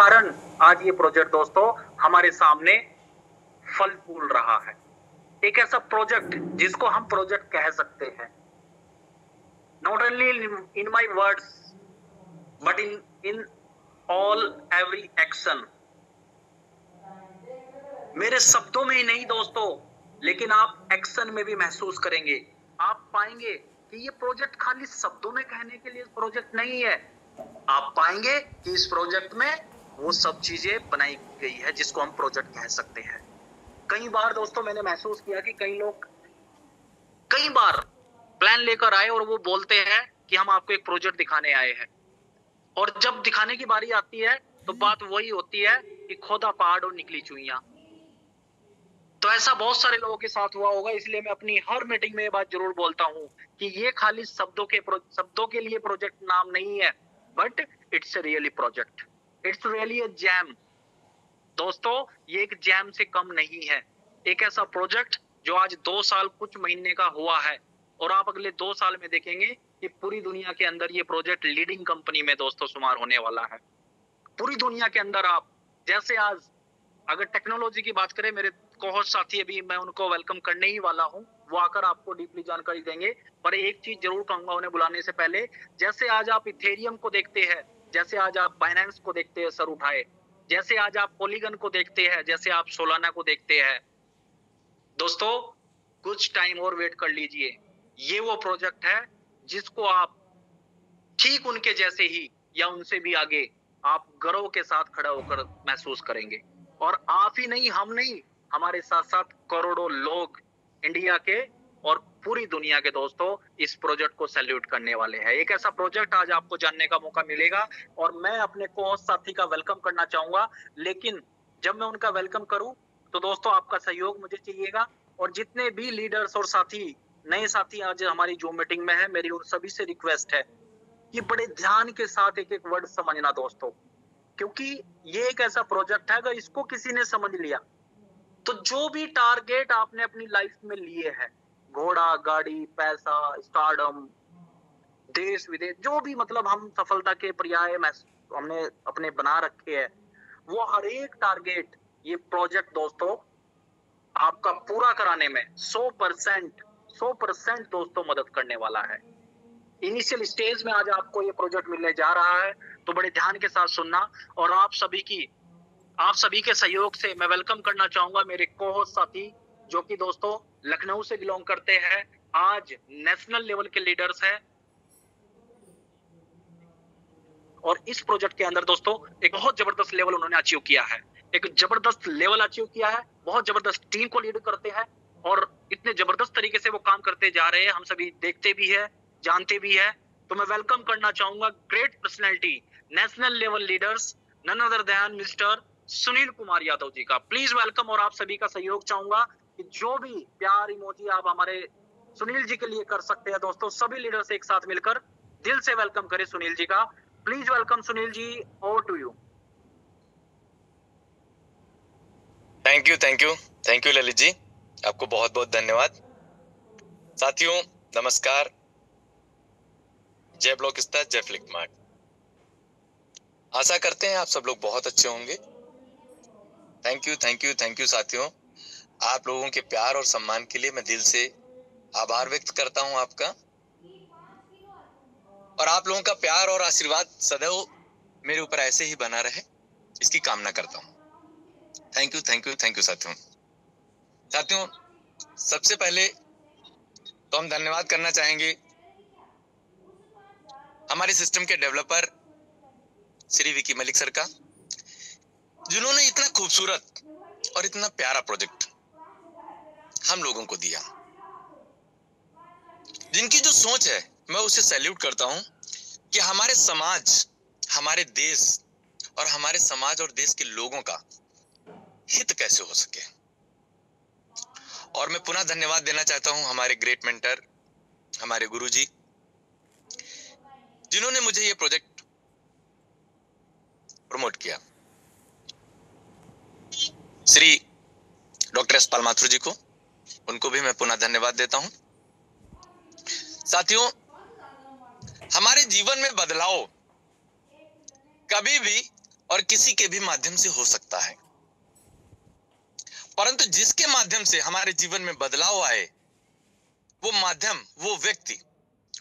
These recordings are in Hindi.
कारण आज ये प्रोजेक्ट दोस्तों हमारे सामने फल फूल रहा है। एक ऐसा प्रोजेक्ट जिसको हम प्रोजेक्ट कह सकते हैं, not only in my words but in all every action. मेरे शब्दों में ही नहीं दोस्तों, लेकिन आप एक्शन में भी महसूस करेंगे। आप पाएंगे कि ये प्रोजेक्ट खाली शब्दों में कहने के लिए प्रोजेक्ट नहीं है। आप पाएंगे कि इस प्रोजेक्ट में वो सब चीजें बनाई गई है जिसको हम प्रोजेक्ट कह सकते हैं। कई बार दोस्तों मैंने महसूस किया कि कई लोग कई बार प्लान लेकर आए और वो बोलते हैं कि हम आपको एक प्रोजेक्ट दिखाने आए हैं, और जब दिखाने की बारी आती है तो बात वही होती है कि खोदा पहाड़ और निकली चुईयां। तो ऐसा बहुत सारे लोगों के साथ हुआ होगा, इसलिए मैं अपनी हर मीटिंग में ये बात जरूर बोलता हूं कि ये खाली शब्दों के लिए प्रोजेक्ट नाम नहीं है, but it's really project, it's really a jam. दोस्तों ये एक जैम से कम नहीं है, एक ऐसा प्रोजेक्ट जो आज 2 साल कुछ महीने का हुआ है, और आप अगले 2 साल में देखेंगे कि पूरी दुनिया के अंदर ये प्रोजेक्ट लीडिंग कंपनी में दोस्तों शुमार होने वाला है। पूरी दुनिया के अंदर आप जैसे आज अगर टेक्नोलॉजी की बात करें, मेरे कोहोस्ट साथी अभी मैं उनको वेलकम करने ही वाला हूं, वो आकर आपको डीपली जानकारी देंगे। पर एक चीज जरूर कहूंगा उन्हें बुलाने से पहले, जैसे आज आप इथेरियम को देखते हैं, जैसे आज आप बाइनेंस को देखते हैं सर उठाए, जैसे आज आप पॉलीगन को देखते हैं, जैसे आप सोलाना को देखते हैं, दोस्तों कुछ टाइम और वेट कर लीजिए। ये वो प्रोजेक्ट है जिसको आप ठीक उनके जैसे ही या उनसे भी आगे आप गर्व के साथ खड़ा होकर महसूस करेंगे। और आप ही नहीं, हम नहीं, हमारे साथ साथ करोड़ों लोग इंडिया के और पूरी दुनिया के दोस्तों इस प्रोजेक्ट को सैल्यूट करने वाले हैं। एक ऐसा प्रोजेक्ट आज आपको जानने का मौका मिलेगा, और मैं अपने को-होस्ट साथी का वेलकम करना चाहूंगा। लेकिन जब मैं उनका वेलकम करूं तो दोस्तों आपका सहयोग मुझे चाहिएगा, और जितने भी लीडर्स और साथी नए साथी आज हमारी जूम मीटिंग में है, मेरी उन सभी से रिक्वेस्ट है कि बड़े ध्यान के साथ एक एक वर्ड समझना दोस्तों, क्योंकि ये एक ऐसा प्रोजेक्ट है, अगर इसको किसी ने समझ लिया तो जो भी टारगेट आपने अपनी लाइफ में लिए हैं, घोड़ा, गाड़ी, पैसा, स्टारडम, देश विदेश, जो भी मतलब हम सफलता के पर्याय हमने अपने बना रखे हैं, वो हर एक टारगेट ये प्रोजेक्ट दोस्तों आपका पूरा कराने में 100% दोस्तों मदद करने वाला है। इनिशियल स्टेज में आज आपको ये प्रोजेक्ट मिलने जा रहा है, तो बड़े ध्यान के साथ सुनना। और आप सभी के सहयोग से मैं वेलकम करना चाहूंगा मेरे को-होस्ट साथी, जो कि दोस्तों लखनऊ से बिलोंग करते हैं, आज नेशनल लेवल के लीडर्स हैं, और इस प्रोजेक्ट के अंदर दोस्तों एक बहुत जबरदस्त लेवल उन्होंने अचीव किया है, एक जबरदस्त लेवल अचीव किया है, बहुत जबरदस्त टीम को लीड करते हैं, और इतने जबरदस्त तरीके से वो काम करते जा रहे हैं, हम सभी देखते भी है, जानते भी है। तो मैं वेलकम करना चाहूंगा great personality, national level leaders, none other than mister Sunil Kumar Yadav ji का प्लीज वेलकम। और आप सभी का सहयोग चाहूंगा कि जो भी प्यार इमोजी आप हमारे सुनील जी के लिए कर सकते हैं दोस्तों, सभी लीडर्स एक साथ मिलकर दिल से वेलकम करें सुनील जी का। Please welcome Sunil ji, over to you. Thank you Lalit ji, आपको बहुत बहुत धन्यवाद। साथियों नमस्कार, जय ब्लॉक स्टार, जय फ्लिक मार्ट। आशा करते हैं आप सब लोग बहुत अच्छे होंगे। थैंक यू साथियों, आप लोगों के प्यार और सम्मान के लिए मैं दिल से आभार व्यक्त करता हूं आपका, और आप लोगों का प्यार और आशीर्वाद सदैव मेरे ऊपर ऐसे ही बना रहे, इसकी कामना करता हूं। थैंक यू साथियों, सबसे पहले तो हम धन्यवाद करना चाहेंगे हमारे सिस्टम के डेवलपर श्री विकी मलिक सर का, जिन्होंने इतना खूबसूरत और इतना प्यारा प्रोजेक्ट हम लोगों को दिया। जिनकी जो सोच है मैं उसे सैल्यूट करता हूं कि हमारे समाज, हमारे देश और हमारे समाज और देश के लोगों का हित कैसे हो सके। और मैं पुनः धन्यवाद देना चाहता हूं हमारे ग्रेट मेंटर, हमारे गुरुजी, जिन्होंने मुझे ये प्रोजेक्ट प्रमोट किया, श्री डॉक्टर यशपाल माथुर जी को, उनको भी मैं पुनः धन्यवाद देता हूं। साथियों, हमारे जीवन में बदलाव कभी भी और किसी के भी माध्यम से हो सकता है, परंतु जिसके माध्यम से हमारे जीवन में बदलाव आए, वो माध्यम, वो व्यक्ति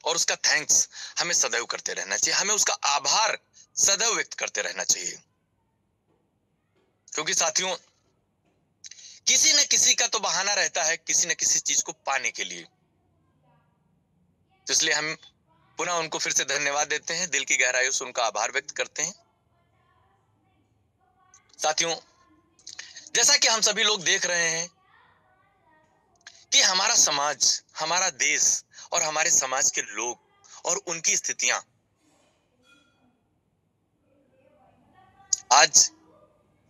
और उसका थैंक्स हमें सदैव करते रहना चाहिए, हमें उसका आभार सदैव व्यक्त करते रहना चाहिए। क्योंकि साथियों, किसी न किसी का तो बहाना रहता है किसी न किसी चीज को पाने के लिए। तो इसलिए हम पुनः उनको फिर से धन्यवाद देते हैं, दिल की गहराइयों से उनका आभार व्यक्त करते हैं। साथियों, जैसा कि हम सभी लोग देख रहे हैं कि हमारा समाज, हमारा देश और हमारे समाज के लोग और उनकी स्थितियां आज,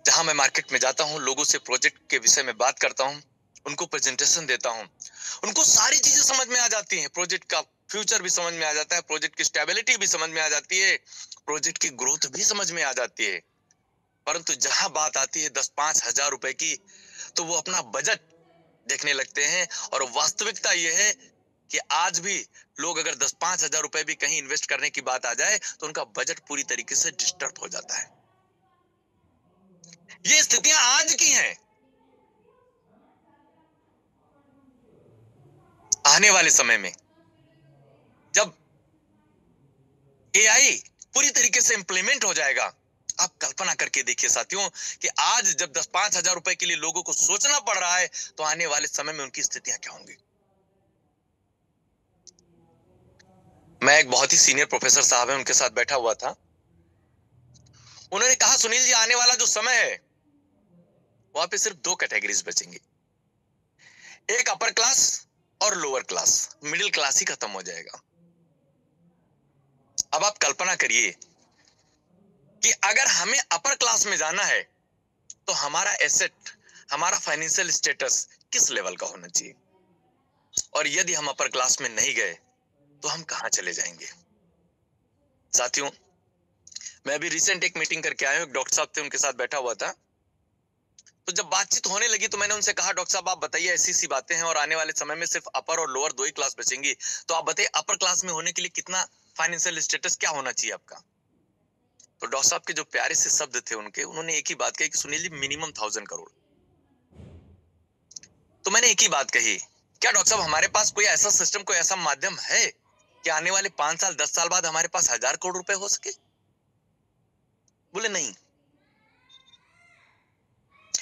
जहां मैं मार्केट में जाता हूं, लोगों से प्रोजेक्ट के विषय में बात करता हूं, उनको प्रेजेंटेशन देता हूं, उनको सारी चीजें समझ में आ जाती हैं, प्रोजेक्ट का फ्यूचर भी समझ में आ जाता है, प्रोजेक्ट की स्टेबिलिटी भी समझ में आ जाती है, प्रोजेक्ट की ग्रोथ भी समझ में आ जाती है। परंतु जहां बात आती है 10-5 हजार रुपए की, तो वो अपना बजट देखने लगते हैं। और वास्तविकता यह है कि आज भी लोग अगर 10-5 हजार रुपए भी कहीं इन्वेस्ट करने की बात आ जाए, तो उनका बजट पूरी तरीके से डिस्टर्ब हो जाता है। ये स्थितियां आज की हैं। आने वाले समय में जब एआई पूरी तरीके से इंप्लीमेंट हो जाएगा, आप कल्पना करके देखिए साथियों कि आज जब 10-5 हजार रुपए के लिए लोगों को सोचना पड़ रहा है, तो आने वाले समय में उनकी स्थितियां क्या होंगी। मैं एक बहुत ही सीनियर प्रोफेसर साहब है, उनके साथ बैठा हुआ था। उन्होंने कहा, सुनील जी, आने वाला जो समय है वहां पे सिर्फ 2 कैटेगरीज बचेंगी, एक अपर क्लास और लोअर क्लास, मिडिल क्लास ही खत्म हो जाएगा। अब आप कल्पना करिए कि अगर हमें अपर क्लास में जाना है, तो हमारा एसेट, हमारा फाइनेंशियल स्टेटस किस लेवल का होना चाहिए, और यदि हम अपर क्लास में नहीं गए तो हम कहां चले जाएंगे। साथियों, मैं अभी रिसेंट एक मीटिंग करके आया हूं, एक डॉक्टर साहब थे, उनके साथ बैठा हुआ था। तो जब बातचीत होने लगी तो मैंने उनसे कहा, डॉक्टर साहब आप बताइए, ऐसी सी बातें हैं और आने वाले समय में सिर्फ अपर और लोअर 2 ही क्लास बचेंगी, तो आप बताइए अपर क्लास में होने के लिए कितना फाइनेंशियल स्टेटस क्या होना चाहिए आपका। तो डॉक्टर साहब के जो प्यारे से शब्द थे उनके, उन्होंने एक ही बात कही कि सुनील जी, मिनिमम 1000 करोड़। तो मैंने एक ही बात कही, क्या डॉक्टर साहब हमारे पास कोई ऐसा सिस्टम, कोई ऐसा माध्यम है कि आने वाले 5 साल 10 साल बाद हमारे पास 1000 करोड़ रुपए हो सके। बोले नहीं।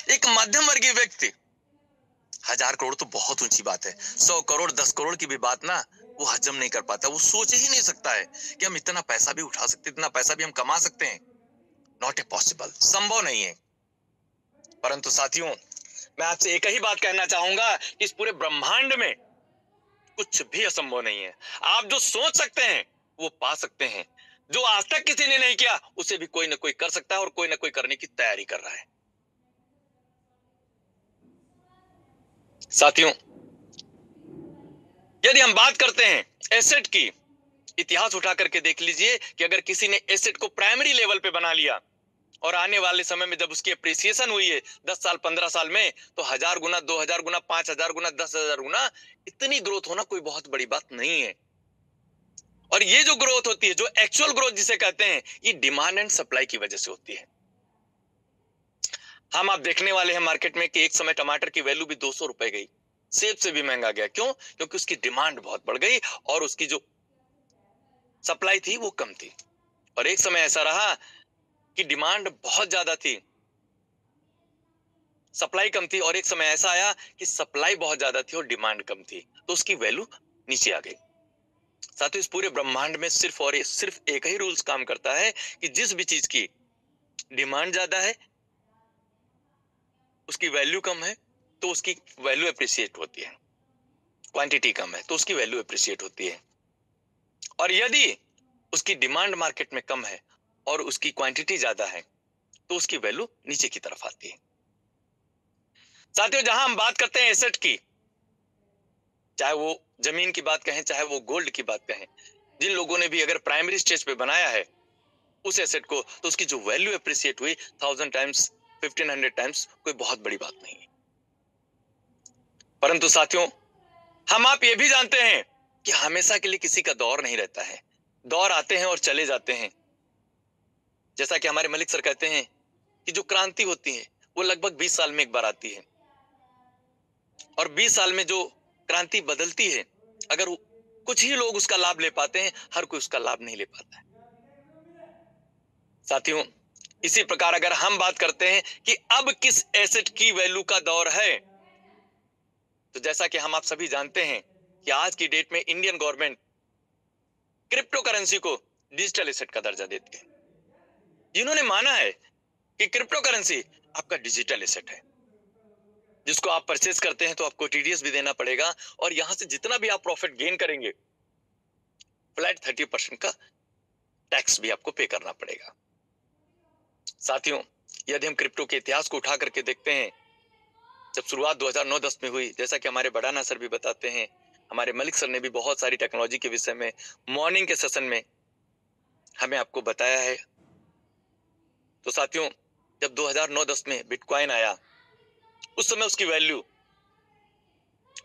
एक मध्यम वर्गीय व्यक्ति, 1000 करोड़ तो बहुत ऊंची बात है, 100 करोड़ 10 करोड़ की भी बात ना वो हजम नहीं कर पाता, वो सोच ही नहीं सकता है कि हम इतना पैसा भी उठा सकते, इतना पैसा भी हम कमा सकते हैं। नॉट ए पॉसिबल, संभव नहीं है। परंतु साथियों, मैं आपसे एक ही बात कहना चाहूंगा कि इस पूरे ब्रह्मांड में कुछ भी असंभव नहीं है। आप जो सोच सकते हैं वो पा सकते हैं, जो आज तक किसी ने नहीं किया उसे भी कोई ना कोई कर सकता है और कोई ना कोई करने की तैयारी कर रहा है। साथियों, यदि हम बात करते हैं एसेट की, इतिहास उठा करके देख लीजिए कि अगर किसी ने एसेट को प्राइमरी लेवल पे बना लिया और आने वाले समय में जब उसकी एप्रिसिएशन हुई है 10 साल 15 साल में, तो 1000 गुना, 2000 गुना, 5000 गुना, 10,000 गुना, इतनी ग्रोथ होना कोई बहुत बड़ी बात नहीं है। और ये जो ग्रोथ होती है, जो एक्चुअल ग्रोथ जिसे कहते हैं, ये डिमांड एंड सप्लाई की वजह से होती है। हम आप देखने वाले हैं मार्केट में कि एक समय टमाटर की वैल्यू भी 200 रुपए गई, सेब से भी महंगा गया। क्यों? क्योंकि उसकी डिमांड बहुत बढ़ गई और उसकी जो सप्लाई थी वो कम थी। और एक समय ऐसा रहा कि डिमांड बहुत ज्यादा थी, सप्लाई कम थी, और एक समय ऐसा आया कि सप्लाई बहुत ज्यादा थी और डिमांड कम थी, तो उसकी वैल्यू नीचे आ गई। साथियों, इस पूरे ब्रह्मांड में सिर्फ और सिर्फ एक ही रूल्स काम करता है कि जिस भी चीज की डिमांड ज्यादा है, उसकी वैल्यू कम है, तो उसकी वैल्यू एप्रिशिएट होती है। क्वांटिटी कम है तो उसकी वैल्यू एप्रिशिएट होती है। और यदि उसकी डिमांड मार्केट में कम है और उसकी क्वांटिटी ज्यादा है, तो उसकी वैल्यू नीचे की तरफ आती है। साथियों, जहां हम बात करते हैं एसेट की, चाहे वो जमीन की बात कहें, चाहे वो गोल्ड की बात कहें, जिन लोगों ने भी अगर प्राइमरी स्टेज पे बनाया है उस एसेट को, तो उसकी जो वैल्यू एप्रिशिएट हुई 1000 टाइम्स, 1500 टाइम्स, कोई बहुत बड़ी बात नहीं है। परंतु साथियों, हम आप ये भी जानते हैं कि हमेशा के लिए किसी का दौर नहीं रहता है, दौर आते हैं और चले जाते हैं। जैसा कि हमारे मलिक सर कहते हैं कि जो क्रांति होती है वो लगभग 20 साल में एक बार आती है, और 20 साल में जो क्रांति बदलती है, अगर कुछ ही लोग उसका लाभ ले पाते हैं, हर कोई उसका लाभ नहीं ले पाता है। साथियों, इसी प्रकार अगर हम बात करते हैं कि अब किस एसेट की वैल्यू का दौर है, तो जैसा कि हम आप सभी जानते हैं कि आज की डेट में इंडियन गवर्नमेंट क्रिप्टो करेंसी को डिजिटल एसेट का दर्जा देती है। जिन्होंने माना है कि क्रिप्टो करेंसी आपका डिजिटल एसेट है, जिसको आप परचेज करते हैं तो आपको टीडीएस भी देना पड़ेगा, और यहां से जितना भी आप प्रॉफिट गेन करेंगे, फ्लैट 30% का टैक्स भी आपको पे करना पड़ेगा। साथियों, यदि हम क्रिप्टो के इतिहास को उठा करके देखते हैं, जब शुरुआत 2009-10 में हुई, जैसा कि हमारे बड़ाना सर भी बताते हैं, हमारे मलिक सर ने भी बहुत सारी टेक्नोलॉजी के विषय में मॉर्निंग के सेशन में हमें आपको बताया है। तो साथियों, जब 2009-10 में बिटकॉइन आया, उस समय उसकी वैल्यू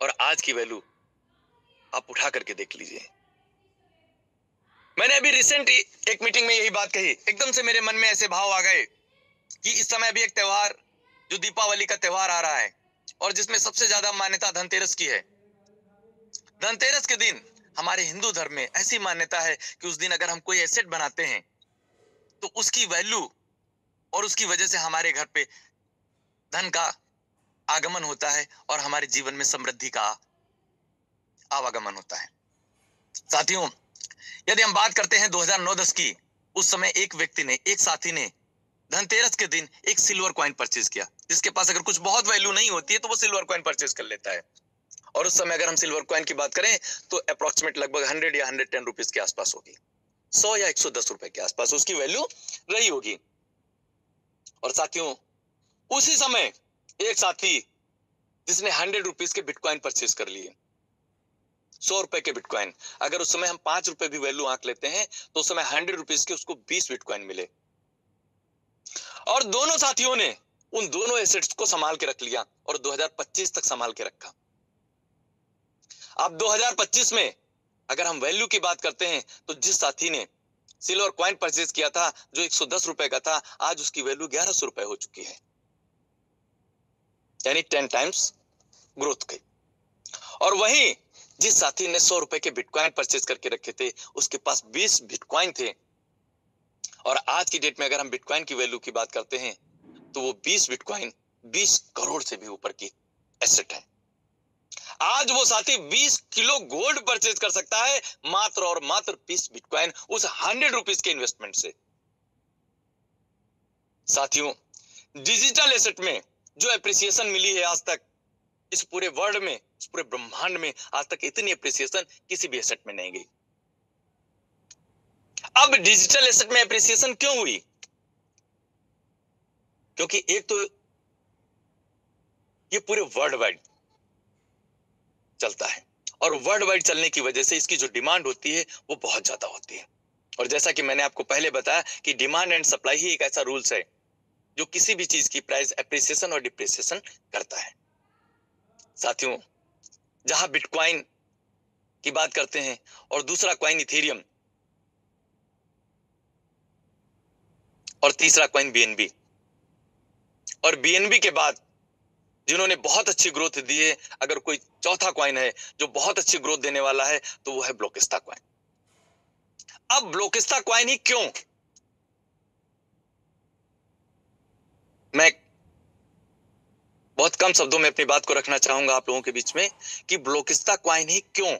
और आज की वैल्यू आप उठा करके देख लीजिए। मैंने अभी रिसेंट एक मीटिंग में यही बात कही, एकदम से मेरे मन में ऐसे भाव आ गए कि इस समय अभी एक त्योहार जो दीपावली का त्योहार आ रहा है, और जिसमें सबसे ज्यादा मान्यता धनतेरस की है। धनतेरस के दिन हमारे हिंदू धर्म में ऐसी मान्यता है कि उस दिन अगर हम कोई एसेट बनाते हैं तो उसकी वैल्यू और उसकी वजह से हमारे घर पे धन का आगमन होता है और हमारे जीवन में समृद्धि का आवागमन होता है। साथियों, यदि हम बात करते हैं 2009-10 की, उस समय एक व्यक्ति ने, एक साथी ने धनतेरस के दिन एक सिल्वर कॉइन परचेज किया। जिसके पास अगर कुछ बहुत वैल्यू नहीं होती है तो वो सिल्वर कॉइन परचेज कर लेता है, और उस समय अगर हम सिल्वर कॉइन की बात करें तो अप्रोक्सीमेट लगभग 100 या 110 रुपीज के आसपास होगी, 100 या 110 रुपए के आसपास उसकी वैल्यू रही होगी। और साथियों, उसी समय एक साथी जिसने 100 रुपीज के बिटकॉइन परचेज कर लिए, 100 रुपए के बिटकॉइन, अगर उस समय हम 5 रुपए भी वैल्यू आंक लेते हैं तो उस समय 100 रुपीज के उसको 20 बिटकॉइन मिले, और दोनों साथियों ने उन दोनों एसेट्स को संभाल के रख लिया और 2025 तक संभाल के रखा। अब 2025 में अगर हम वैल्यू की बात करते हैं तो जिस साथी ने सिल्वर कॉइन परचेज किया था जो 110 रुपए का था, आज उसकी वैल्यू 1100 रुपए हो चुकी है, यानी 10 टाइम्स ग्रोथ की। और वहीं जिस साथी ने 100 रुपए के बिटकॉइन परचेज करके रखे थे, उसके पास 20 बिटकॉइन थे, और आज की डेट में अगर हम बिटकॉइन की वैल्यू की बात करते हैं तो वो 20 बिटकॉइन 20 करोड़ से भी ऊपर की एसेट है। आज वो साथी 20 किलो गोल्ड परचेज कर सकता है मात्र और मात्र 20 बिटकॉइन उस 100 रुपीज के इन्वेस्टमेंट से। साथियों, डिजिटल एसेट में जो एप्रिसिएशन मिली है आज तक, इस पूरे वर्ल्ड में, इस पूरे ब्रह्मांड में आज तक इतनी एप्रिसिएशन किसी भी एसेट में नहीं गई। अब डिजिटल एसेट में एप्रिसिएशन क्यों हुई? क्योंकि एक तो ये पूरे वर्ल्ड वाइड चलता है, और वर्ल्ड वाइड चलने की वजह से इसकी जो डिमांड होती है वो बहुत ज्यादा होती है। और जैसा कि मैंने आपको पहले बताया कि डिमांड एंड सप्लाई ही एक ऐसा रूल्स है जो किसी भी चीज की प्राइस एप्रिसिएशन और डिप्रिसिएशन करता है। साथियों, जहां बिटकॉइन की बात करते हैं और दूसरा कॉइन इथेरियम और तीसरा कॉइन बीएनबी, और बीएनबी के बाद जिन्होंने बहुत अच्छी ग्रोथ दी है, अगर कोई चौथा कॉइन है जो बहुत अच्छी ग्रोथ देने वाला है तो वो है ब्लोकिस्ता कॉइन। अब ब्लोकिस्ता कॉइन ही क्यों? मैं बहुत कम शब्दों में अपनी बात को रखना चाहूंगा आप लोगों के बीच में कि ब्लोकिस्ता कॉइन ही क्यों।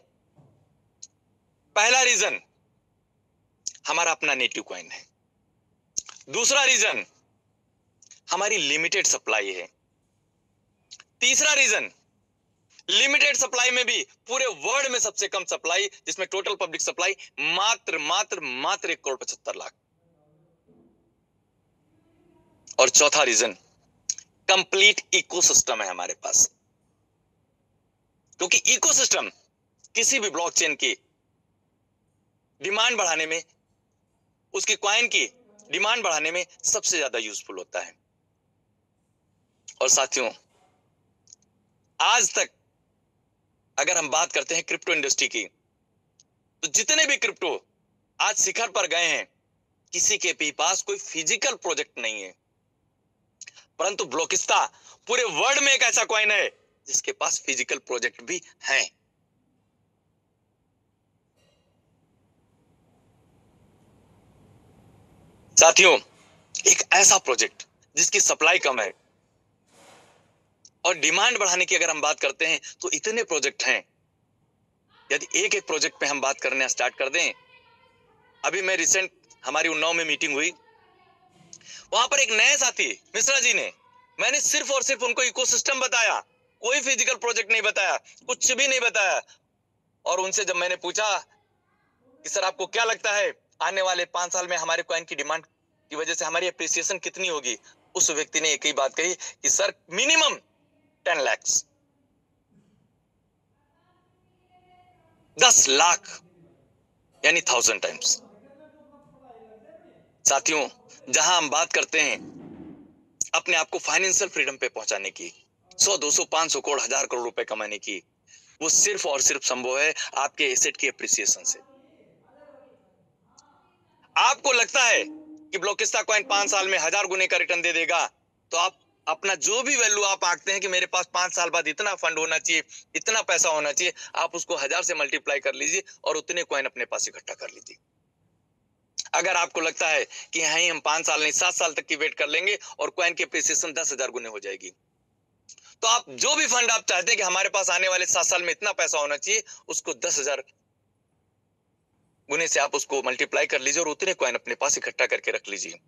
पहला रीजन, हमारा अपना नेटिव कॉइन है। दूसरा रीजन, हमारी लिमिटेड सप्लाई है। तीसरा रीजन, लिमिटेड सप्लाई में भी पूरे वर्ल्ड में सबसे कम सप्लाई, जिसमें टोटल पब्लिक सप्लाई मात्र 1,75,00,00,000। और चौथा रीजन, कंप्लीट इकोसिस्टम है हमारे पास, क्योंकि इकोसिस्टम किसी भी ब्लॉकचेन की डिमांड बढ़ाने में, उसकी कॉइन की डिमांड बढ़ाने में सबसे ज्यादा यूजफुल होता है। और साथियों, आज तक अगर हम बात करते हैं क्रिप्टो इंडस्ट्री की, तो जितने भी क्रिप्टो आज शिखर पर गए हैं, किसी के भी पास कोई फिजिकल प्रोजेक्ट नहीं है, परंतु ब्लॉकिस्ता पूरे वर्ल्ड में एक ऐसा कॉइन है जिसके पास फिजिकल प्रोजेक्ट भी है। साथियों, एक ऐसा प्रोजेक्ट जिसकी सप्लाई कम है और डिमांड बढ़ाने की अगर हम बात करते हैं तो इतने प्रोजेक्ट हैं। यदि एक एक प्रोजेक्ट पे हम बात करना स्टार्ट कर दें, अभी मैं रिसेंट हमारी उन्नाव में मीटिंग हुई, वहां पर एक नए साथी मिश्रा जी ने, मैंने सिर्फ और सिर्फ उनको इकोसिस्टम बताया, कोई फिजिकल प्रोजेक्ट नहीं बताया, कुछ भी नहीं बताया। और उनसे जब मैंने पूछा कि सर आपको क्या लगता है आने वाले 5 साल में हमारे कॉइन की डिमांड की वजह से हमारी एप्रिसिएशन कितनी होगी, उस व्यक्ति ने एक ही बात कही कि सर मिनिमम 10 लाख, 10 लाख यानी 1000 टाइम्स। साथियों, जहां हम बात करते हैं अपने आप को फाइनेंशियल फ्रीडम पे पहुंचाने की, 100, 200, 500 करोड़, 1000 करोड़ रुपए कमाने की, वो सिर्फ और सिर्फ संभव है आपके एसेट की एप्रिसिएशन से। आपको लगता है कि ब्लॉकिस्ता कॉइन 5 साल में 1000 गुने का रिटर्न दे देगा, तो आप अपना जो भी वैल्यू आप आंकते हैं कि मेरे पास 5 साल बाद इतना फंड होना चाहिए, इतना पैसा होना चाहिए, आप उसको 1000 से मल्टीप्लाई कर लीजिए और उतने कॉइन अपने पास इकट्ठा कर लीजिए। अगर आपको लगता है कि यहीं हम 5 साल नहीं 7 साल तक की वेट कर लेंगे और कॉइन की एप्रिसिएशन 10,000 गुने हो जाएगी, तो आप जो भी फंड आप चाहते हैं कि हमारे पास आने वाले 7 साल में इतना पैसा होना चाहिए, उसको 10,000 गुने से आप उसको मल्टीप्लाई कर लीजिए और उतने कॉइन अपने पास इकट्ठा करके रख लीजिए।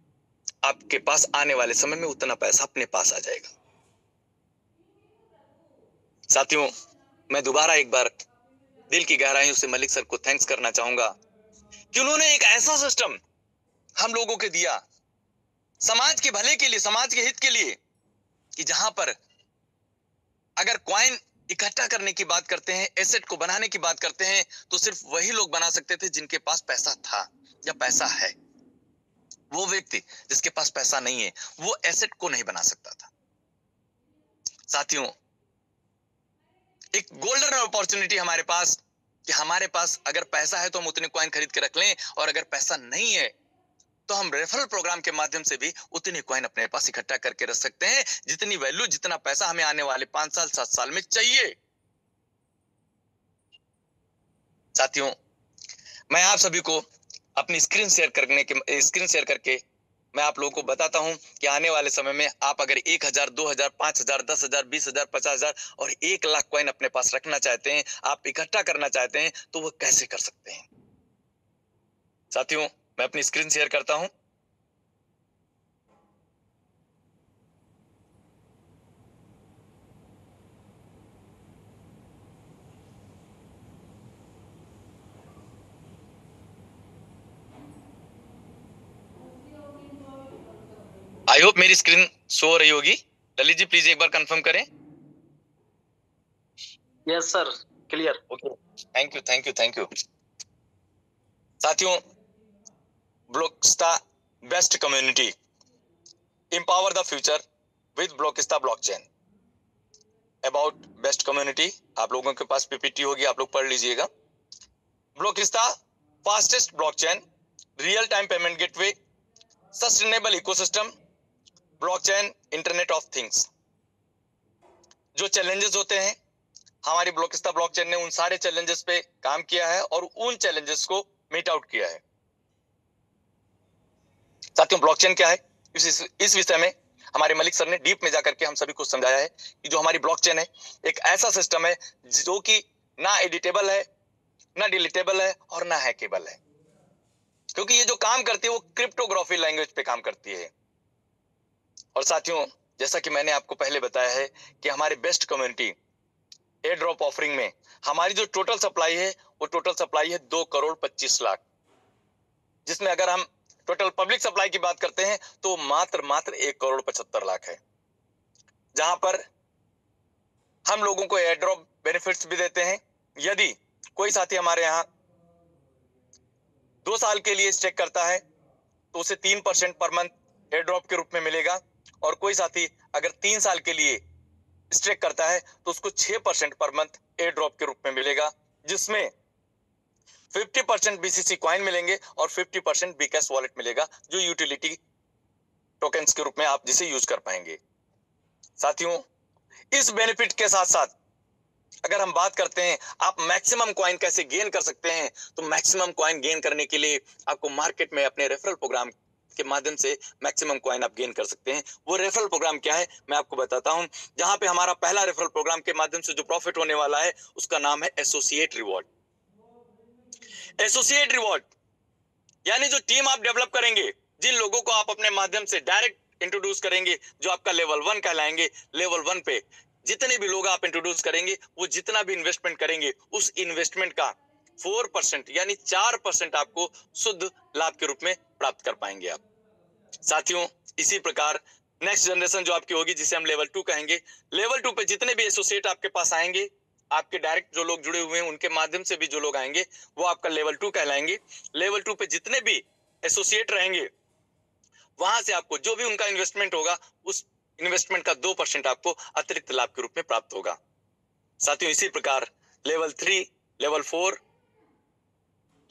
आपके पास आने वाले समय में उतना पैसा अपने पास आ जाएगा। साथियों, मैं दोबारा एक बार दिल की गहराइयों से मलिक सर को थैंक्स करना चाहूंगा कि उन्होंने एक ऐसा सिस्टम हम लोगों के दिया समाज के भले के लिए, समाज के हित के लिए, कि जहां पर अगर कॉइन इकट्ठा करने की बात करते हैं, एसेट को बनाने की बात करते हैं, तो सिर्फ वही लोग बना सकते थे जिनके पास पैसा था या पैसा है। वो व्यक्ति जिसके पास पैसा नहीं है, वो एसेट को नहीं बना सकता था। साथियों, एक गोल्डन अपॉर्चुनिटी हमारे पास कि हमारे पास अगर पैसा है तो हम उतने कॉइन खरीद के रख लें, और अगर पैसा नहीं है तो हम रेफरल प्रोग्राम के माध्यम से भी उतने कॉइन अपने पास इकट्ठा करके रख सकते हैं, जितनी वैल्यू, जितना पैसा हमें आने वाले 5 साल 7 साल में चाहिए। साथियों, मैं आप सभी को अपनी स्क्रीन शेयर करके मैं आप लोगों को बताता हूं कि आने वाले समय में आप अगर 1000, 2000, 5000, 10,000, 20,000, 50,000 और 1 लाख कॉइन अपने पास रखना चाहते हैं, आप इकट्ठा करना चाहते हैं, तो वो कैसे कर सकते हैं। साथियों, मैं अपनी स्क्रीन शेयर करता हूं। आई होप मेरी स्क्रीन शो हो रही होगी। ललित जी प्लीज एक बार कंफर्म करें। Yes sir, clear. Okay, thank you. साथियों, Blockista best community, empower the future with Blockista blockchain. About best community, आप लोगों के पास पीपीटी होगी, आप लोग पढ़ लीजिएगा। Blockista fastest blockchain, real time payment gateway, sustainable ecosystem, blockchain, internet of things. जो चैलेंजेस होते हैं, हमारी ब्लॉकिस्ता ब्लॉकचेन ने उन सारे चैलेंजेस पे काम किया है और उन चैलेंजेस को मीट आउट किया है। साथियों, ब्लॉकचेन क्या है, इस विषय में हमारे मलिक सर ने डीप में जाकर के हम सभी को समझाया है कि जो हमारी ब्लॉकचेन है एक ऐसा सिस्टम है जो कि ना एडिटेबल है, ना डिलीटेबल है और ना हैकेबल है, क्योंकि ये जो काम करती है वो क्रिप्टोग्राफी लैंग्वेज पे काम करती है। और साथियों, जैसा कि मैंने आपको पहले बताया है कि हमारे best community air drop offering में हमारी जो टोटल सप्लाई है वो टोटल सप्लाई है 2 करोड़ 25 लाख, जिसमें अगर हम टोटल पब्लिक सप्लाई की बात करते हैं तो मात्र 1 करोड़ 75 लाख है, जहां पर हम लोगों को एयर ड्रॉप बेनिफिट्स भी देते हैं। यदि कोई साथी हमारे यहाँ 2 साल के लिए स्टेक करता है तो उसे 3% पर मंथ एयर ड्रॉप के रूप में मिलेगा, और कोई साथी अगर 3 साल के लिए स्टेक करता है तो उसको 6% पर मंथ एयर ड्रॉप के रूप में मिलेगा, जिसमें 50% बीसीसी कॉइन मिलेंगे और 50% बीकैश वॉलेट मिलेगा, जो यूटिलिटी टोकन्स के रूप में आप जिसे यूज कर पाएंगे। साथियों, इस बेनिफिट के साथ साथ अगर हम बात करते हैं आप मैक्सिमम कॉइन कैसे गेन कर सकते हैं, तो मैक्सिमम कॉइन गेन करने के लिए आपको मार्केट में अपने रेफरल प्रोग्राम के माध्यम से मैक्सिमम कॉइन आप गेन कर सकते हैं। वो रेफरल प्रोग्राम क्या है मैं आपको बताता हूं। जहां पे हमारा पहला रेफरल प्रोग्राम के माध्यम से जो प्रॉफिट होने वाला है उसका नाम है एसोसिएट रिवॉर्ड। एसोसिएट रिवॉर्ड यानी जो टीम आप डेवलप करेंगे, जिन लोगों को आप अपने माध्यम से डायरेक्ट इंट्रोड्यूस करेंगे, जो आपका लेवल 1 कहलाएंगे, लेवल 1 पे जितने भी लोग आप इंट्रोड्यूस करेंगे, वो जितना भी इन्वेस्टमेंट करेंगे, उस इन्वेस्टमेंट का 4% यानी 4% आपको शुद्ध लाभ के रूप में प्राप्त कर पाएंगे आप। साथियों, इसी प्रकार नेक्स्ट जनरेशन जो आपकी होगी, जिसे हम लेवल 2 कहेंगे, लेवल 2 पे जितने भी एसोसिएट आपके पास आएंगे, आपके डायरेक्ट जो लोग जुड़े हुए हैं उनके माध्यम से भी जो लोग आएंगे, वो आपका लेवल 2 कहलाएंगे। लेवल 2 पे जितने भी एसोसिएट रहेंगे, वहां से आपको जो भी उनका इन्वेस्टमेंट होगा, उस इन्वेस्टमेंट का 2% आपको अतिरिक्त लाभ के रूप में प्राप्त होगा। साथियों, इसी प्रकार लेवल 3, लेवल 4,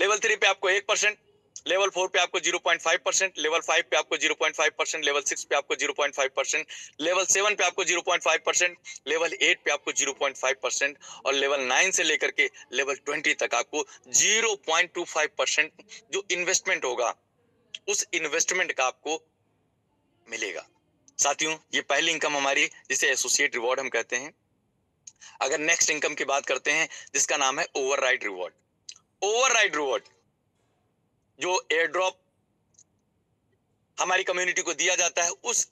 लेवल 3 पे आपको 1%, लेवल 4 पे आपको 0.5%, लेवल 5 पे आपको 0.5%, लेवल 6 पे आपको 0.5%, लेवल 7 पे आपको 0.5%, लेवल 8 पे आपको 0.5% और लेवल 9 से लेकर के लेवल 20 तक आपको 0.25% जो इन्वेस्टमेंट होगा, उस इन्वेस्टमेंट का आपको मिलेगा। साथियों, ये पहली इनकम हमारी, जिसे एसोसिएट रिवॉर्ड हम कहते हैं। अगर नेक्स्ट इनकम की बात करते हैं, जिसका नाम है ओवरराइड रिवॉर्ड। ओवरराइड रिवॉर्ड जो एयर ड्रॉप हमारी कम्युनिटी को दिया जाता है, उस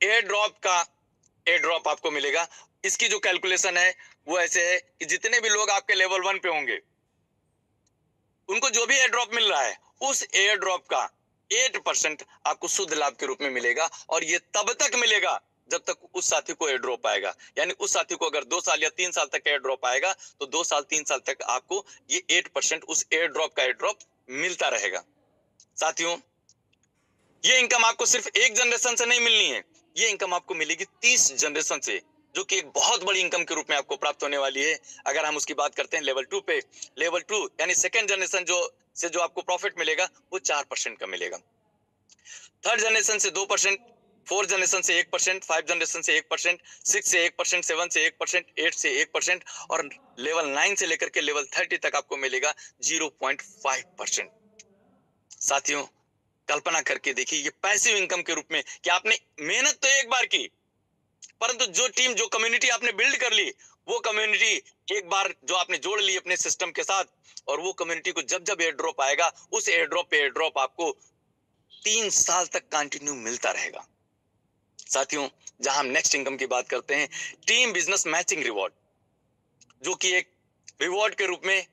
एयर ड्रॉप आपको मिलेगा। इसकी जो कैलकुलेशन है वो ऐसे है कि जितने भी लोग आपके लेवल 1 पे होंगे, उनको जो भी एयर ड्रॉप मिल रहा है, उस एयर ड्रॉप का 8% आपको शुद्ध लाभ के रूप में मिलेगा। और ये तब तक मिलेगा जब तक उस साथी को एयर ड्रॉप आएगा। यानी उस साथी को अगर 2 साल या 3 साल तक एयर ड्रॉप आएगा, तो 2 साल 3 साल तक आपको ये 8% उस एयर ड्रॉप का एयर ड्रॉप मिलता रहेगा। साथियों, ये इनकम आपको सिर्फ एक जनरेशन से नहीं मिलनी है, ये इनकम आपको मिलेगी 30 जनरेशन से, जो कि एक बहुत बड़ी इनकम के रूप में आपको प्राप्त होने वाली है। अगर हम उसकी बात करते हैं लेवल 2 पे, लेवल 2 यानी सेकेंड जनरेशन जो आपको प्रॉफिट मिलेगा, वो 4% का मिलेगा। थर्ड जनरेशन से 2%, फोर्थ जनरेशन से 1%, 5 जनरेशन से 1%, 6 से 1%, 7 से 1%, 8 से 1% और लेवल 9 से लेकर के लेवल 30 तक आपको मिलेगा 0.5%। साथियों, कल्पना करके देखिए, ये पैसिव इनकम के रूप में कि आपने मेहनत तो एक बार की, परंतु जो टीम, जो कम्युनिटी आपने बिल्ड कर ली, वो कम्युनिटी एक बार जो आपने जोड़ ली अपने सिस्टम के साथ, और वो कम्युनिटी को जब जब एयर ड्रॉप आएगा, उस एयर ड्रॉप पे एयर ड्रॉप आपको 3 साल तक कंटिन्यू मिलता रहेगा। साथियों, जहां हम नेक्स्ट इनकम की बात करते हैं, टीम बिजनेस मैचिंग रिवॉर्ड, जो कि एक रिवॉर्ड के रूप में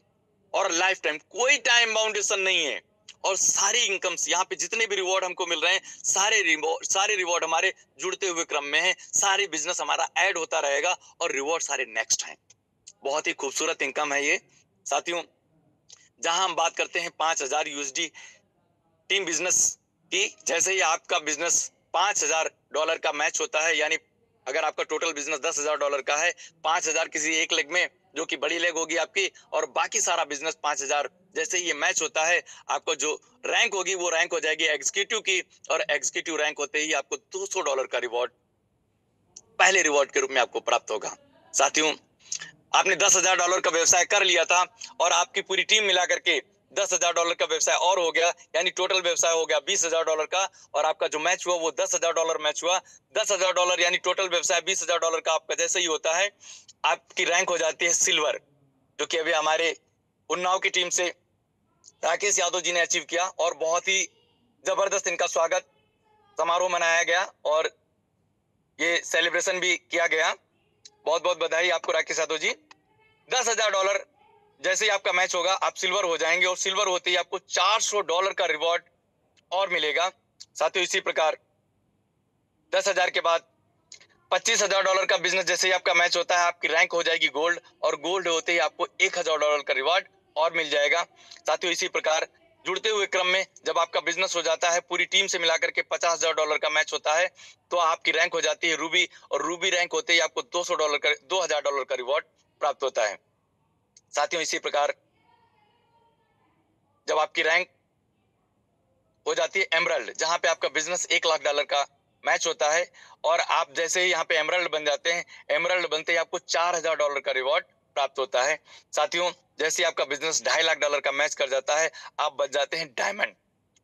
और लाइफ टाइम, कोई टाइम बाउंडेशन नहीं है। और सारी इनकम्स यहाँ पे जितने भी रिवॉर्ड हमको मिल रहे हैं, सारे रिवॉर्ड हमारे जुड़ते हुए क्रम में है। सारे बिजनेस हमारा ऐड होता रहेगा और रिवॉर्ड सारे नेक्स्ट हैं। बहुत ही खूबसूरत इनकम है ये। साथियों, जहां हम बात करते हैं 5000 यूएसडी टीम बिजनेस की, जैसे ही आपका बिजनेस $5000 का मैच होता है, यानी अगर आपका टोटल बिजनेस $10,000 का है, 5000 किसी एक लेग में, जो कि बड़ी लेग होगी आपकी, और बाकी सारा बिजनेस 5000, जैसे ही ये मैच होता है, आपको जो रैंक होगी वो रैंक हो जाएगी एग्जीक्यूटिव की, और एग्जीक्यूटिव रैंक होते ही आपको $200 का रिवॉर्ड पहले रिवॉर्ड के रूप में आपको प्राप्त होगा। साथियों, आपने $10,000 का व्यवसाय कर लिया था और आपकी पूरी टीम मिला करके $10,000 का व्यवसाय और हो गया, यानी टोटल व्यवसाय हो गया $20,000 का, और आपका जो मैच हुआ वो $10,000 मैच हुआ। $10,000 यानी टोटल व्यवसाय $20,000 का आपका जैसे ही होता है, आपकी रैंक हो जाती है सिल्वर, जो कि अभी हमारे उन्नाव की टीम से राकेश यादव जी ने अचीव किया, और बहुत ही जबरदस्त इनका स्वागत समारोह मनाया गया और ये सेलिब्रेशन भी किया गया। बहुत बहुत बधाई आपको राकेश यादव जी। $10,000 जैसे ही आपका मैच होगा, आप सिल्वर हो जाएंगे, और सिल्वर होते ही आपको $400 का रिवॉर्ड और मिलेगा। साथियों, इसी प्रकार 10,000 के बाद $25,000 का बिजनेस जैसे ही आपका मैच होता है, आपकी रैंक हो जाएगी गोल्ड, और गोल्ड होते ही आपको $1,000 का रिवॉर्ड और मिल जाएगा। साथियों, इसी प्रकार जुड़ते हुए क्रम में जब आपका बिजनेस हो जाता है, पूरी टीम से मिलाकर के $50,000 का मैच होता है, तो आपकी रैंक हो जाती है रूबी, और रूबी रैंक होते ही आपको $2,000 का रिवॉर्ड प्राप्त होता है। साथियों, इसी प्रकार जब आपकी रैंक हो जाती है एमरल्ड, जहां पे आपका बिजनेस $1,00,000 का मैच होता है, और आप जैसे ही यहाँ पे एमरल्ड बन जाते हैं, एमरल्ड बनते ही आपको $4,000 का रिवॉर्ड प्राप्त होता है। साथियों, जैसे ही आपका बिजनेस $2.5 लाख का मैच कर जाता है, आप बन जाते हैं डायमंड,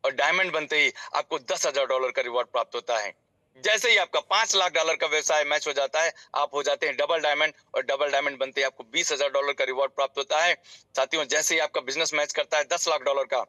और डायमंड बनते ही आपको $10,000 का रिवॉर्ड प्राप्त होता है। जैसे ही आपका $5 लाख का व्यवसाय मैच हो जाता है, आप हो जाते हैं डबल डायमंड, और डबल डायमंड बनते ही आपको $20,000 का रिवॉर्ड प्राप्त होता है। साथियों, जैसे ही आपका बिजनेस मैच करता है $10 लाख का,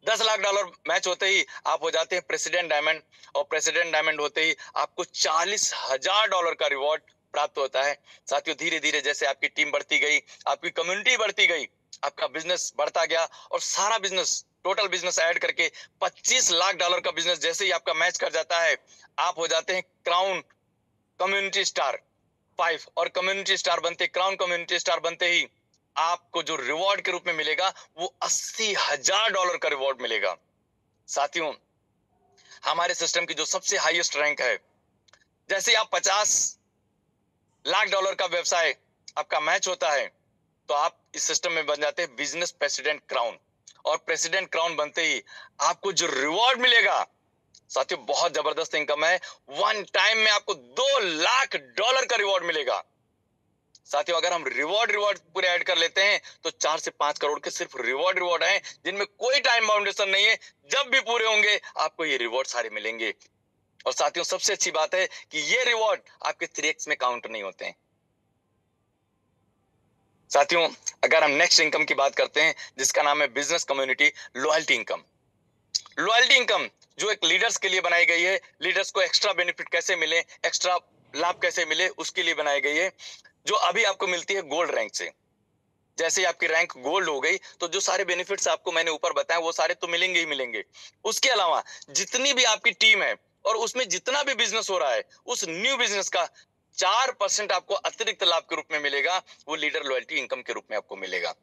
$10 लाख मैच होते ही आप हो जाते हैं प्रेसिडेंट डायमंड, और प्रेसिडेंट डायमंड होते ही आपको $40,000 का रिवॉर्ड प्राप्त होता है। साथियों, धीरे धीरे जैसे आपकी टीम बढ़ती गई, आपकी कम्युनिटी बढ़ती गई, आपका बिजनेस बढ़ता गया, और सारा बिजनेस, टोटल बिजनेस ऐड करके $25 लाख का बिजनेस जैसे ही आपका मैच कर जाता है, आप हो जाते हैं क्राउन कम्युनिटी स्टार 5, और कम्युनिटी स्टार बनते, क्राउन कम्युनिटी स्टार बनते ही आपको जो रिवॉर्ड के रूप में मिलेगा वो $80,000 का रिवॉर्ड मिलेगा। साथियों, हमारे सिस्टम की जो सबसे हाईएस्ट रैंक है, जैसे आप $50 लाख का व्यवसाय आपका मैच होता है, तो आप इस सिस्टम में बन जाते हैं बिजनेस प्रेसिडेंट क्राउन, और प्रेसिडेंट क्राउन बनते ही आपको जो रिवॉर्ड मिलेगा, साथियों, बहुत जबरदस्त इनकम है। वन टाइम में आपको $2 लाख का रिवॉर्ड मिलेगा। साथियों, अगर हम रिवॉर्ड पूरे ऐड कर लेते हैं, तो 4 से 5 करोड़ के सिर्फ रिवॉर्ड हैं, जिनमें कोई टाइम बाउंडेशन नहीं है। जब भी पूरे होंगे, आपको ये रिवॉर्ड सारे मिलेंगे। और साथियों, सबसे अच्छी बात है कि ये रिवॉर्ड आपके 3x में काउंट नहीं होते हैं। साथियों, अगर हम नेक्स्ट इनकम की बात करते हैं, जिसका नाम है business community loyalty income. Loyalty income जो एक लीडर्स के लिए बनाई गई है, लीडर्स को एक्स्ट्रा बेनिफिट कैसे मिले, एक्स्ट्रा लाभ कैसे मिले, उसके लिए बनाई गई है, जो अभी आपको मिलती है गोल्ड रैंक से। जैसे ही आपकी रैंक गोल्ड हो गई, तो जो सारे बेनिफिट्स आपको मैंने ऊपर बताए, वो सारे तो मिलेंगे ही मिलेंगे। उसके अलावा जितनी भी आपकी टीम है, और उसमें जितना भी बिजनेस हो रहा है, उस न्यू बिजनेस का 4% आपको अतिरिक्त लाभ के रूप में मिलेगा, वो लीडर लॉयल्टी इनकम के रूप में आपको मिलेगा।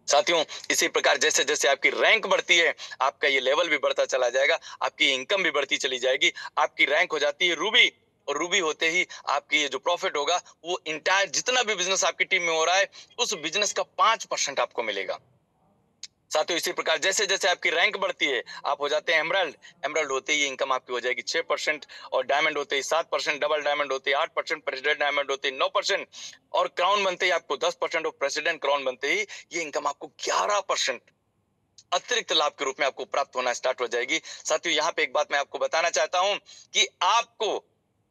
साथियों, इसी प्रकार जैसे जैसे आपकी रैंक बढ़ती है, आपका ये लेवल भी बढ़ता चला जाएगा, आपकी इनकम भी बढ़ती चली जाएगी। आपकी रैंक हो जाती है रूबी, और रूबी होते ही आपकी ये जो प्रॉफिट होगा, वो इंटायर जितना भी बिजनेस आपकी टीम में हो रहा है, उस बिजनेस का 5% आपको मिलेगा। साथियों, इसी प्रकार जैसे जैसे आपकी रैंक बढ़ती है, आप हो जाते हैं एमरल्ड, एमरल्ड होते ही इनकम आपकी हो जाएगी 6%, और डायमंड होते ही 7%, डबल डायमंड होते ही 8%, प्रेसिडेंट डायमंड होते ही 9%, और क्राउन बनते ही आपको 10%, और प्रेसिडेंट क्राउन बनते ही ये इनकम आपको 11% अतिरिक्त लाभ के रूप में आपको प्राप्त होना स्टार्ट हो जाएगी। साथियों, यहाँ पे एक बात मैं आपको बताना चाहता हूं कि आपको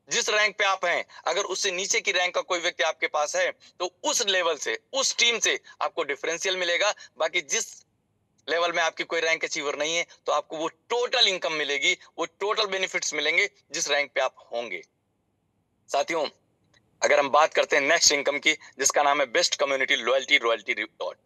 जिस रैंक पे आप हैं, अगर उससे नीचे की रैंक का कोई व्यक्ति आपके पास है, तो उस लेवल से, उस टीम से आपको डिफरेंशियल मिलेगा। बाकी जिस लेवल में आपकी कोई रैंक अचीवर नहीं है, तो आपको वो टोटल इनकम मिलेगी, वो टोटल बेनिफिट्स मिलेंगे जिस रैंक पे आप होंगे। साथियों, अगर हम बात करते हैं नेक्स्ट इनकम की, जिसका नाम है बेस्ट कम्युनिटी रॉयल्टी रिवॉर्ड,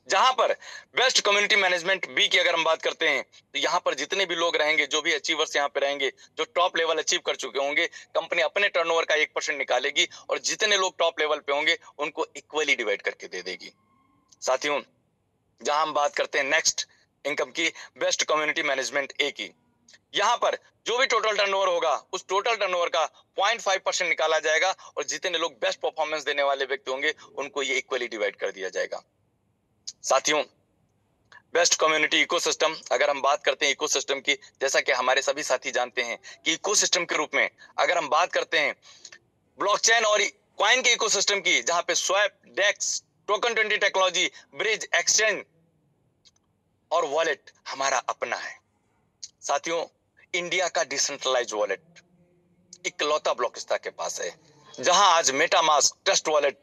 जहां पर बेस्ट कम्युनिटी मैनेजमेंट बी की अगर हम बात करते हैं, तो यहाँ पर जितने भी लोग रहेंगे, जो भी अचीवर्स यहाँ पे रहेंगे, जो टॉप लेवल अचीव कर चुके होंगे, कंपनी अपने टर्नओवर का 1% निकालेगी, और जितने लोग टॉप लेवल पे होंगे, उनको इक्वली डिवाइड करके दे देगी। साथियों, जहां हम बात करते हैं नेक्स्ट इनकम की, बेस्ट कम्युनिटी मैनेजमेंट ए की, यहाँ पर जो भी टोटल टर्नओवर होगा, उस टोटल टर्नओवर का 0.5% निकाला जाएगा, और जितने लोग बेस्ट परफॉर्मेंस देने वाले व्यक्ति होंगे, उनको ये इक्वली डिवाइड कर दिया जाएगा। साथियों, बेस्ट कम्युनिटी इकोसिस्टम, अगर हम बात करते हैं इकोसिस्टम की, जैसा कि हमारे सभी साथी जानते हैं कि इकोसिस्टम के रूप में अगर हम बात करते हैं ब्लॉकचेन और कॉइन के इकोसिस्टम की, जहां पे स्वैप, डेक्स, टोकन 20 टेक्नोलॉजी, ब्रिज, एक्सचेंज और वॉलेट हमारा अपना है। साथियों, इंडिया का डिसेंट्रलाइज वॉलेट इकलौता ब्लॉकिस्ता के पास है, जहां आज MetaMask, trust wallet,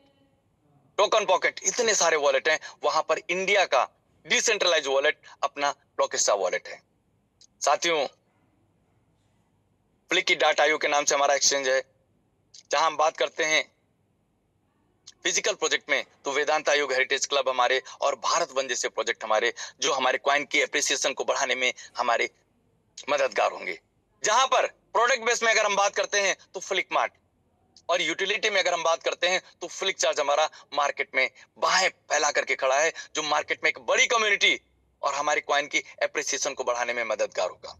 token pocket, इतने सारे वॉलेट हैं, वहां पर इंडिया का डिसेंट्रलाइज वॉलेट अपना ब्लॉकिस्ता वॉलेट है। साथियों, फ्लिकी डाटा आयोग के नाम से हमारा एक्सचेंज है। जहां हम बात करते हैं फिजिकल प्रोजेक्ट में, तो वेदांत आयोग, हेरिटेज क्लब हमारे, और भारत वन जैसे प्रोजेक्ट हमारे, जो हमारे कॉइन की एप्रिसिएशन को बढ़ाने में हमारे मददगार होंगे। जहां पर प्रोडक्ट बेस में अगर हम बात करते हैं, तो फ्लिक मार्ट, और यूटिलिटी में अगर हम बात करते हैं, तो फ्लिक चार्ज हमारा मार्केट में बाहें फैला करके खड़ा है, जो मार्केट में एक बड़ी कम्युनिटी और हमारे कॉइन की एप्रिसिएशन को बढ़ाने में मददगार होगा।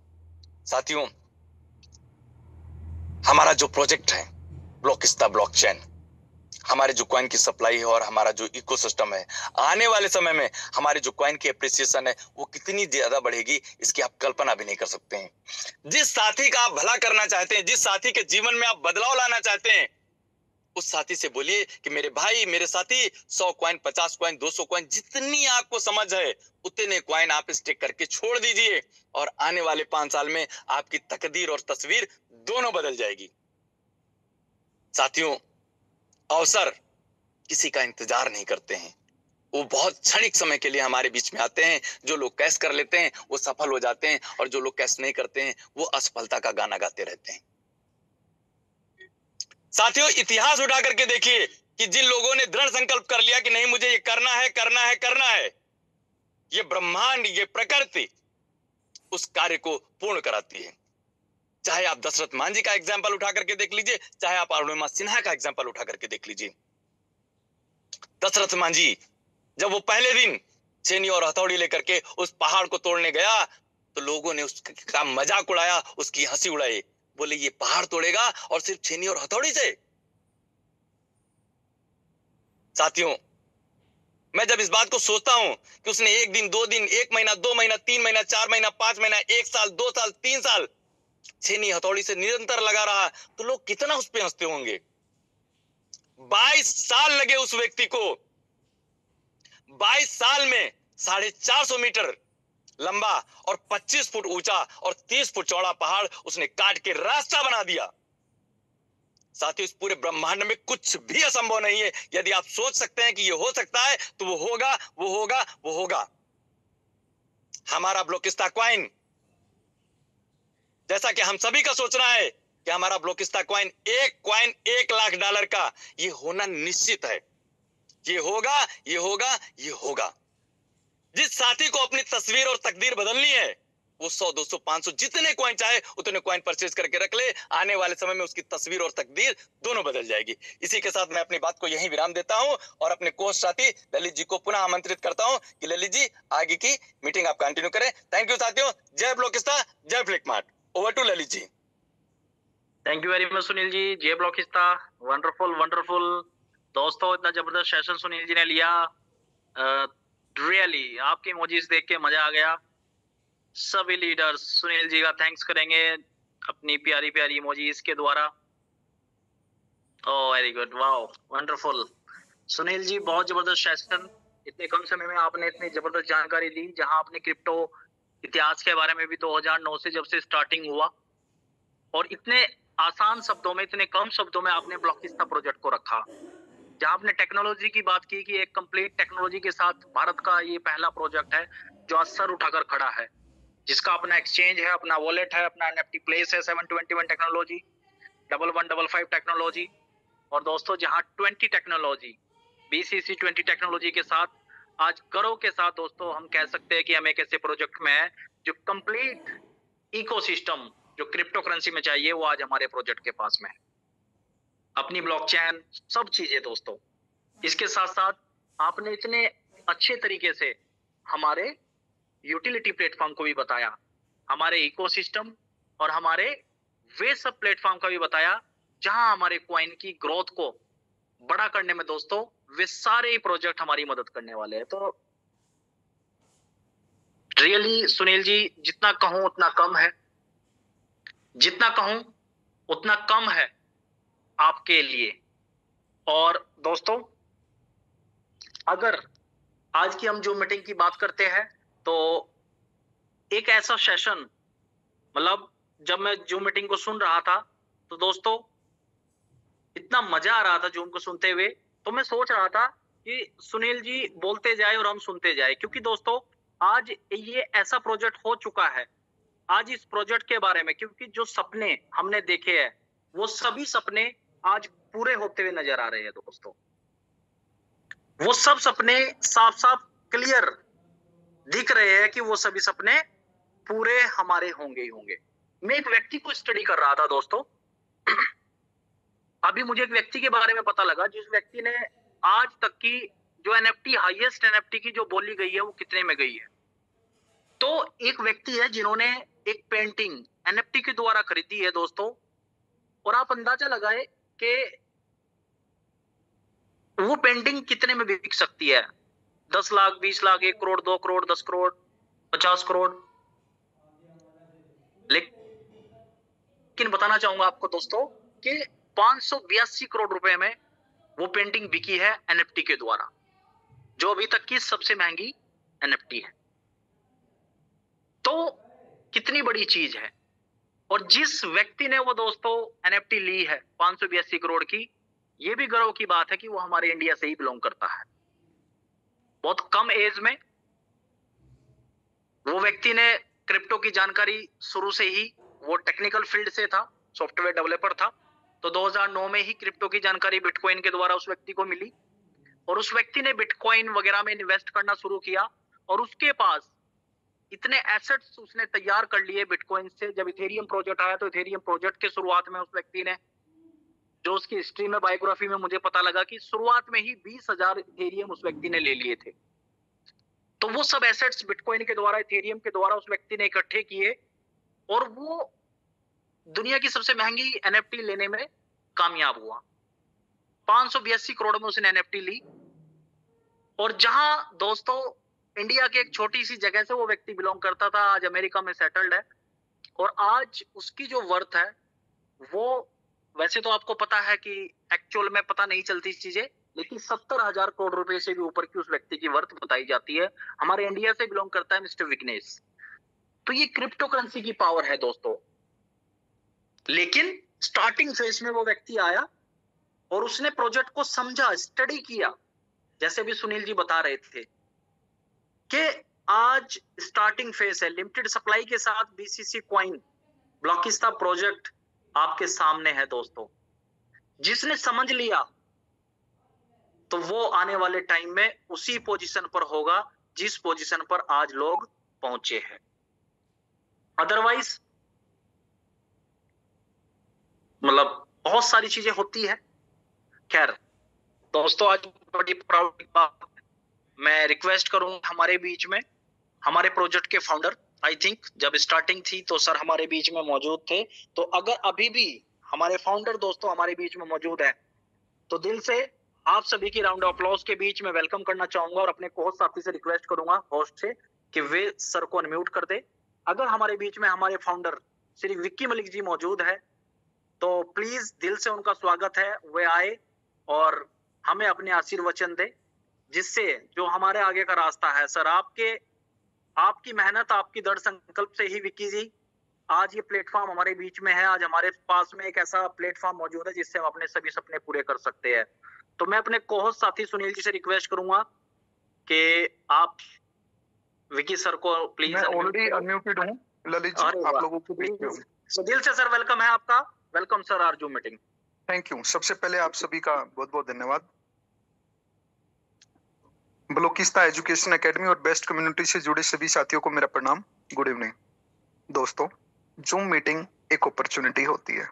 साथियों, हमारा जो प्रोजेक्ट है ब्लॉकिस्ता ब्लॉकचेन, हमारे जो कॉइन की सप्लाई है और हमारा जो इकोसिस्टम है, आने वाले समय में हमारे जो कॉइन की एप्रिसिएशन है वो कितनी ज्यादा बढ़ेगी, इसकी आप कल्पना भी नहीं कर सकते हैं। जिस साथी का आप भला करना चाहते हैं, जिस साथी के जीवन में आप बदलाव लाना चाहते हैं, उस साथी से बोलिए कि मेरे भाई, मेरे साथी, 100 कॉइन, 50 कॉइन, 200 कॉइन, जितनी आपको समझ है उतने कॉइन आप स्टेक करके छोड़ दीजिए और आने वाले 5 साल में आपकी तकदीर और तस्वीर दोनों बदल जाएगी। साथियों, अवसर किसी का इंतजार नहीं करते हैं, वो बहुत क्षणिक समय के लिए हमारे बीच में आते हैं। जो लोग कैश कर लेते हैं वो सफल हो जाते हैं और जो लोग कैश नहीं करते हैं वो असफलता का गाना गाते रहते हैं। साथियों, इतिहास उठा करके देखिए कि जिन लोगों ने दृढ़ संकल्प कर लिया कि नहीं मुझे ये करना है, करना है, करना है, ये ब्रह्मांड, ये प्रकृति उस कार्य को पूर्ण कराती है। चाहे आप दशरथ मांझी का एग्जाम्पल उठा करके देख लीजिए, चाहे आप अरुणिमा सिन्हा का एग्जाम्पल उठा करके देख लीजिए। दशरथ मांझी जब वो पहले दिन छेनी और हथौड़ी लेकर के उस पहाड़ को तोड़ने गया तो लोगों ने उसका मजाक उड़ाया, उसकी हंसी उड़ाई, बोले ये पहाड़ तोड़ेगा और सिर्फ छेनी और हथौड़ी से। साथियों, मैं जब इस बात को सोचता हूं कि उसने 1 दिन, 2 दिन, 1 महीना, 2 महीना, 3 महीना, 4 महीना, 5 महीना, 1 साल, 2 साल, 3 साल छेनी हथौड़ी से निरंतर लगा रहा, तो लोग कितना उस पे हंसते होंगे। 22 साल लगे उस व्यक्ति को। 22 साल में 450 मीटर लंबा और 25 फुट ऊंचा और 30 फुट चौड़ा पहाड़ उसने काट के रास्ता बना दिया। साथियों, इस पूरे ब्रह्मांड में कुछ भी असंभव नहीं है। यदि आप सोच सकते हैं कि ये हो सकता है तो वो होगा, वो होगा, वो होगा। हमारा ब्लोकिस्ता कॉइन, जैसा कि हम सभी का सोचना है कि हमारा ब्लोकिस्ता कॉइन, एक कॉइन $1,00,000 का, ये होना निश्चित है। ये होगा, ये होगा, ये होगा। जिस साथी को अपनी तस्वीर और तकदीर बदलनी है वो 100, 200, 500 जितने कॉइन चाहे उतने कॉइन परचेज करके रख ले। आने वाले समय में उसकी तस्वीर और तकदीर दोनों बदल जाएगी। इसी के साथ मैं अपनी बात को यहीं विराम देता हूं और अपने कोच साथी ललित जी को पुनः आमंत्रित करता हूं कि ललित जी आगे की मीटिंग आप कंटिन्यू करें। थैंक यू साथियों। जय ब्लोकिस्ता, जय Flickmart. Over to Lalit ji. Thank you very much Sunil ji. जय ब्लॉकिस्ता। वंडरफुल वंडरफुल दोस्तों, इतना जबरदस्त सेशन सुनील जी ने लिया। रियली आपके इमोजीज देख के मजा आ गया। सभी लीडर्स सुनील जी का थैंक्स करेंगे अपनी प्यारी प्यारी इमोजीज के द्वारा। Oh very good, wow, wonderful. Sunil ji, बहुत जबरदस्त सेशन। इतने कम समय में आपने इतनी जबरदस्त जानकारी दी, जहां आपने क्रिप्टो इतिहास के बारे में भी 2009 से जब से स्टार्टिंग हुआ और इतने आसान शब्दों में, इतने कम शब्दों में आपने ब्लॉकिस्ता प्रोजेक्ट को रखा, जहां आपने टेक्नोलॉजी की बात की कि एक कंप्लीट टेक्नोलॉजी के साथ भारत का ये पहला प्रोजेक्ट है जो आज सर उठाकर खड़ा है, जिसका अपना एक्सचेंज है, अपना वॉलेट है, अपना एनएफटी प्लेस है, 721 टेक्नोलॉजी, 1155 टेक्नोलॉजी। और दोस्तों, जहां 20 टेक्नोलॉजी, बीसीसी 20 टेक्नोलॉजी के साथ आज करो के साथ दोस्तों हम कह सकते हैं कि हम एक ऐसे प्रोजेक्ट में है जो कंप्लीट इकोसिस्टम जो क्रिप्टो करेंसी में चाहिए वो आज हमारे प्रोजेक्ट के पास में है। अपनी ब्लॉकचेन, सब चीजें दोस्तों। इसके साथ साथ आपने इतने अच्छे तरीके से हमारे यूटिलिटी प्लेटफॉर्म को भी बताया, हमारे इकोसिस्टम और हमारे वे सब प्लेटफॉर्म का भी बताया, जहां हमारे कॉइन की ग्रोथ को बड़ा करने में दोस्तों वे सारे ही प्रोजेक्ट हमारी मदद करने वाले हैं। तो रियली सुनील जी, जितना कहूं उतना कम है, जितना कहूं उतना कम है आपके लिए। और दोस्तों, अगर आज की हम जो मीटिंग की बात करते हैं तो एक ऐसा सेशन, मतलब जब मैं जूम मीटिंग को सुन रहा था तो दोस्तों इतना मजा आ रहा था जूम को सुनते हुए, तो मैं सोच रहा था कि सुनील जी बोलते जाए और हम सुनते जाए, क्योंकि दोस्तों आज ये ऐसा प्रोजेक्ट हो चुका है। आज इस प्रोजेक्ट के बारे में, क्योंकि जो सपने हमने देखे हैं वो सभी सपने आज पूरे होते हुए नजर आ रहे हैं दोस्तों। वो सब सपने साफ साफ क्लियर दिख रहे हैं कि वो सभी सपने पूरे हमारे होंगे ही होंगे। मैं एक व्यक्ति को स्टडी कर रहा था दोस्तों। अभी मुझे एक व्यक्ति के बारे में पता लगा जिस व्यक्ति ने आज तक की जो एनएफटी, हाईएस्ट एनएफटी की जो बोली गई है वो कितने में गई है। तो एक व्यक्ति है जिन्होंने एक पेंटिंग एनएफटी के द्वारा खरीदी है दोस्तों, और आप अंदाजा लगाए कि वो पेंटिंग कितने में बिक सकती है? 10 लाख, 20 लाख, 1 करोड़, 2 करोड़, 10 करोड़, 50 करोड़। लेकिन बताना चाहूंगा आपको दोस्तों कि 582 करोड़ रुपए में वो पेंटिंग बिकी है एनएफटी के द्वारा, जो अभी तक की सबसे महंगी एनएफटी है। तो कितनी बड़ी चीज है। और जिस व्यक्ति ने वो दोस्तों एनएफटी ली है 582 करोड़ की, ये भी गर्व की बात है कि वो हमारे इंडिया से ही बिलोंग करता है। बहुत कम एज में वो व्यक्ति ने क्रिप्टो की जानकारी शुरू से ही, वो टेक्निकल फील्ड से था, सॉफ्टवेयर डेवलपर था, तो 2009 में ही क्रिप्टो की जानकारी बिटकॉइन के द्वारा उस व्यक्ति को मिली और उस व्यक्ति ने बिटकॉइन वगैरह में इन्वेस्ट करना शुरू किया और उसके पास इतने एसेट्स उसने तैयार कर लिए बिटकॉइन से। जब इथेरियम प्रोजेक्ट आया तो इथेरियम प्रोजेक्ट के शुरुआत में उस व्यक्ति ने, जो उसकी हिस्ट्री में, बायोग्राफी में मुझे पता लगा कि शुरुआत में ही 20,000 इथेरियम उस व्यक्ति ने ले लिए थे। तो वो सब एसेट्स बिटकॉइन के द्वारा, इथेरियम के द्वारा उस व्यक्ति ने इकट्ठे किए और वो दुनिया की सबसे महंगी एनएफटी लेने में कामयाब हुआ। 582 करोड़ में उसने एनएफटी ली। और जहां दोस्तों इंडिया के एक छोटी सी जगह से वो व्यक्ति बिलोंग करता था, आज अमेरिका में सेटल्ड है और आज उसकी जो वर्थ है वो, वैसे तो आपको पता है कि एक्चुअल में पता नहीं चलती चीजें, लेकिन 70,000 करोड़ रुपए से भी ऊपर की उस व्यक्ति की वर्थ बताई जाती है। हमारे इंडिया से बिलोंग करता है मिस्टर विघ्नेश। तो ये क्रिप्टो करेंसी की पावर है दोस्तों। लेकिन स्टार्टिंग फेज में वो व्यक्ति आया और उसने प्रोजेक्ट को समझा, स्टडी किया, जैसे भी सुनील जी बता रहे थे कि आज स्टार्टिंग फेज है, लिमिटेड सप्लाई के साथ बीसीसी कॉइन ब्लॉकिस्ता प्रोजेक्ट आपके सामने है दोस्तों। जिसने समझ लिया तो वो आने वाले टाइम में उसी पोजीशन पर होगा जिस पोजीशन पर आज लोग पहुंचे हैं। अदरवाइज मतलब बहुत सारी चीजें होती है। खैर दोस्तों, आज बड़ी प्राउड की बात, मैं रिक्वेस्ट करूंगा हमारे बीच में हमारे प्रोजेक्ट के फाउंडर, आई थिंक जब स्टार्टिंग थी तो सर हमारे बीच में मौजूद थे, तो अगर अभी भी हमारे फाउंडर दोस्तों हमारे बीच में मौजूद है तो दिल से आप सभी की राउंड ऑफ अप्लॉज के बीच में वेलकम करना चाहूंगा और अपने को साथी से रिक्वेस्ट करूंगा होस्ट से कि वे सर को अनम्यूट कर दे। अगर हमारे बीच में हमारे फाउंडर श्री विक्की मलिक जी मौजूद है तो प्लीज दिल से उनका स्वागत है, वे आए और हमें अपने आशीर्वचन दे, जिससे जो हमारे आगे का रास्ता है सर, आपकी मेहनत, आपकी दृढ़ संकल्प से ही विक्की जी आज ये प्लेटफॉर्म हमारे बीच में है। आज हमारे पास में एक ऐसा प्लेटफॉर्म मौजूद है जिससे हम अपने सभी सपने पूरे कर सकते हैं। तो मैं अपने कोहोस्ट साथी सुनील जी से रिक्वेस्ट करूंगा कि आप विकी सर को प्लीज। मैं ऑलरेडी अनम्यूटेड हूं ललित जी, आप लोगों को बीच में हूं। तो दिल से सर वेलकम है आपका। Welcome sir our Zoom meeting. Thank you. सबसे पहले आप सभी का बहुत बहुत धन्यवाद। ब्लॉकिस्ता एजुकेशन एकेडमी और बेस्ट कम्युनिटी से जुड़े सभी साथियों को मेरा प्रणाम। गुड इवनिंग दोस्तों। जूम मीटिंग एक अपॉर्चुनिटी होती है,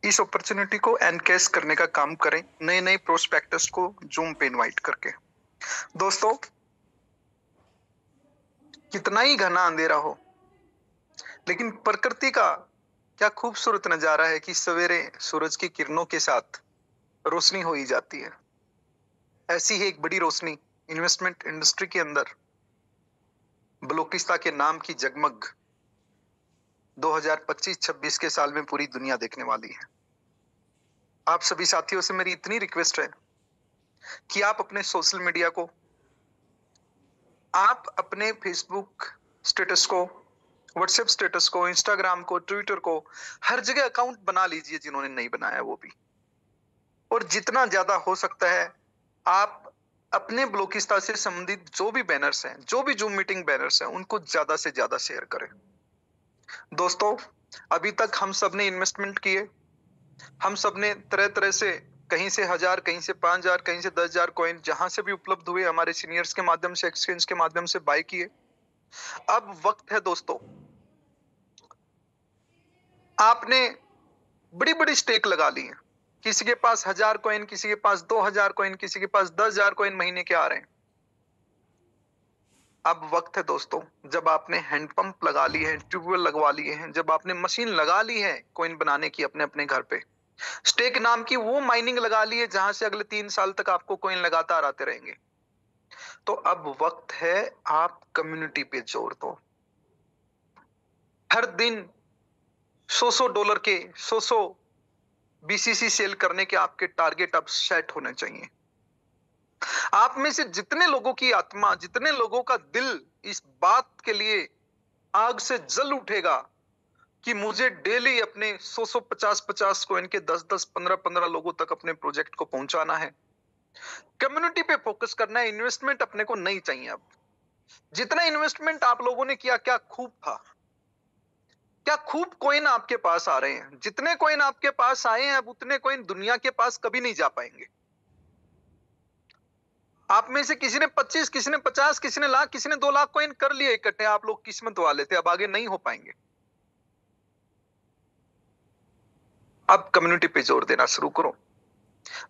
इस अपॉर्चुनिटी को एनकेस करने का काम करें नए नए प्रोस्पेक्टस को जूम पे इनवाइट करके। दोस्तों, कितना ही घना अंधेरा हो, लेकिन प्रकृति का क्या खूबसूरत नजारा है कि सवेरे सूरज की किरणों के साथ रोशनी हो ही जाती है। ऐसी ही एक बड़ी रोशनी इन्वेस्टमेंट इंडस्ट्री के अंदर ब्लॉकिस्ता के नाम की जगमग 2025-26 के साल में पूरी दुनिया देखने वाली है। आप सभी साथियों से मेरी इतनी रिक्वेस्ट है कि आप अपने सोशल मीडिया को, आप अपने फेसबुक स्टेटस को, व्हाट्सएप स्टेटस को, इंस्टाग्राम को, ट्विटर को, हर जगह अकाउंट बना लीजिए जिन्होंने नहीं बनाया वो भी। और जितना ज्यादा हो सकता है आप अपने ब्लॉकिस्ता से संबंधित जो भी बैनर्स हैं, जो भी जूम मीटिंग बैनर्स हैं, उनको ज्यादा से ज्यादा शेयर करें। दोस्तों, अभी तक हम सब ने इन्वेस्टमेंट किए, हम सब ने तरह तरह से, कहीं से 1000, कहीं से 5000, कहीं से 10,000 कॉइन जहां से भी उपलब्ध हुए हमारे सीनियर्स के माध्यम से, एक्सचेंज के माध्यम से बाय किए। अब वक्त है दोस्तों, आपने बड़ी बड़ी स्टेक लगा ली है। किसी के पास 1000 कॉइन, किसी के पास 2000 कॉइन, किसी के पास 10,000 कॉइन महीने के आ रहे हैं। अब वक्त है दोस्तों, जब आपने हैंडपंप लगा लिए हैं, ट्यूबवेल लगवा लिए हैं, जब आपने मशीन लगा ली है कॉइन बनाने की अपने अपने घर पे, स्टेक नाम की वो माइनिंग लगा ली है जहां से अगले 3 साल तक आपको कॉइन लगातार आते रहेंगे। तो अब वक्त है आप कम्युनिटी पे जोर दो। हर दिन $100 के 100 बीसीसी सेल करने के आपके टारगेट अब सेट होने चाहिए। आप में से जितने लोगों की आत्मा, जितने लोगों का दिल इस बात के लिए आग से जल उठेगा कि मुझे डेली अपने 100 50 कॉइन के 10 15 लोगों तक अपने प्रोजेक्ट को पहुंचाना है, कम्युनिटी पे फोकस करना है, इन्वेस्टमेंट अपने को नहीं चाहिए। अब जितना इन्वेस्टमेंट आप लोगों ने किया क्या खूब था? क्या खूब कॉइन आपके पास आ रहे हैं? जितने कॉइन आपके पास आए हैं अब उतने कॉइन दुनिया के पास कभी नहीं जा पाएंगे। आप में से किसी ने 25, किसी ने 50, किसी ने लाख, किसी ने 2 लाख कॉइन कर लिए इकट्ठे। आप लोग किस्मत वाले थे, अब आगे नहीं हो पाएंगे। अब कम्युनिटी पे जोर देना शुरू करो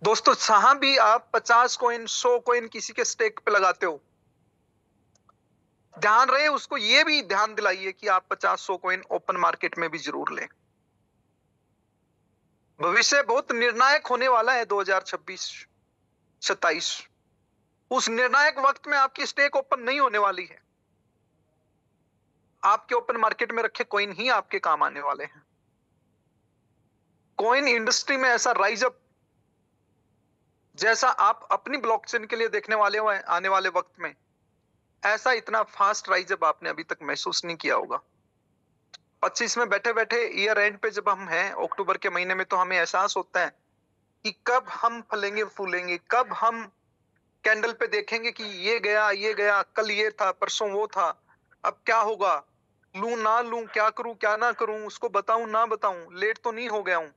दोस्तों। जहां भी आप 50 कॉइन 100 कॉइन किसी के स्टेक पे लगाते हो, ध्यान रहे उसको ये भी ध्यान दिलाइए कि आप 50-100 कॉइन ओपन मार्केट में भी जरूर लें। भविष्य बहुत निर्णायक होने वाला है 2026-27। उस निर्णायक वक्त में आपकी स्टेक ओपन नहीं होने वाली है। आपके ओपन मार्केट में रखे कॉइन ही आपके काम आने वाले हैं। कॉइन इंडस्ट्री में ऐसा राइज अप जैसा आप अपनी ब्लॉकचेन के लिए देखने वाले हो आने वाले वक्त में, ऐसा इतना फास्ट राइज अप आपने अभी तक महसूस नहीं किया होगा। 25 में बैठे बैठे ईयर एंड पे जब हम हैं अक्टूबर के महीने में, तो हमें एहसास होता है कि कब हम फलेंगे फूलेंगे, कब हम कैंडल पे देखेंगे कि ये गया, कल ये था, परसों वो था, अब क्या होगा, लूं ना लूं, क्या करूं क्या ना करूं, उसको बताऊं ना बताऊं, लेट तो नहीं हो गया हूं।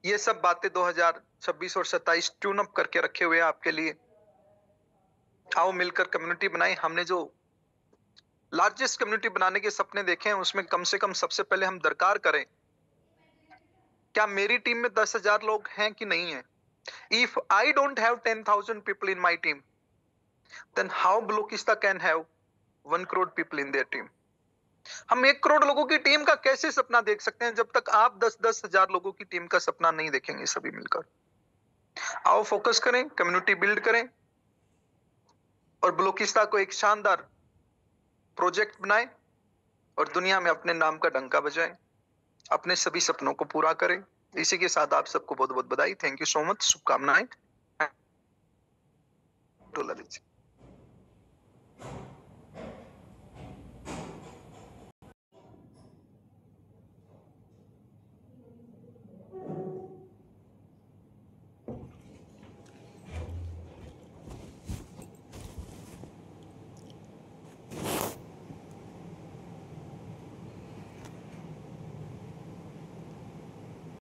ये सब बातें 2026 और 27 ट्यून अप करके रखे हुए हैं आपके लिए। आओ मिलकर कम्युनिटी बनाएं। हमने जो लार्जेस्ट कम्युनिटी बनाने के सपने देखे हैं उसमें कम से कम सबसे पहले हम दरकार करें, क्या मेरी टीम में 10,000 लोग हैं कि नहीं है? If I don't have 10,000 people in my team, then how Blockista can have 1 crore people in their team? हम 1 करोड़ लोगों की टीम का कैसे सपना देख सकते हैं जब तक आप 10-10 हजार लोगों की टीम का सपना नहीं देखेंगे सभी मिलकर। आओ फोकस करें, कम्युनिटी बिल्ड करें और ब्लोकिस्ता को एक शानदार प्रोजेक्ट बनाएं और दुनिया में अपने नाम का डंका बजाएं, अपने सभी सपनों को पूरा करें। इसी के साथ आप सबको बहुत बहुत बधाई। Thank you so much. शुभकामनाएं।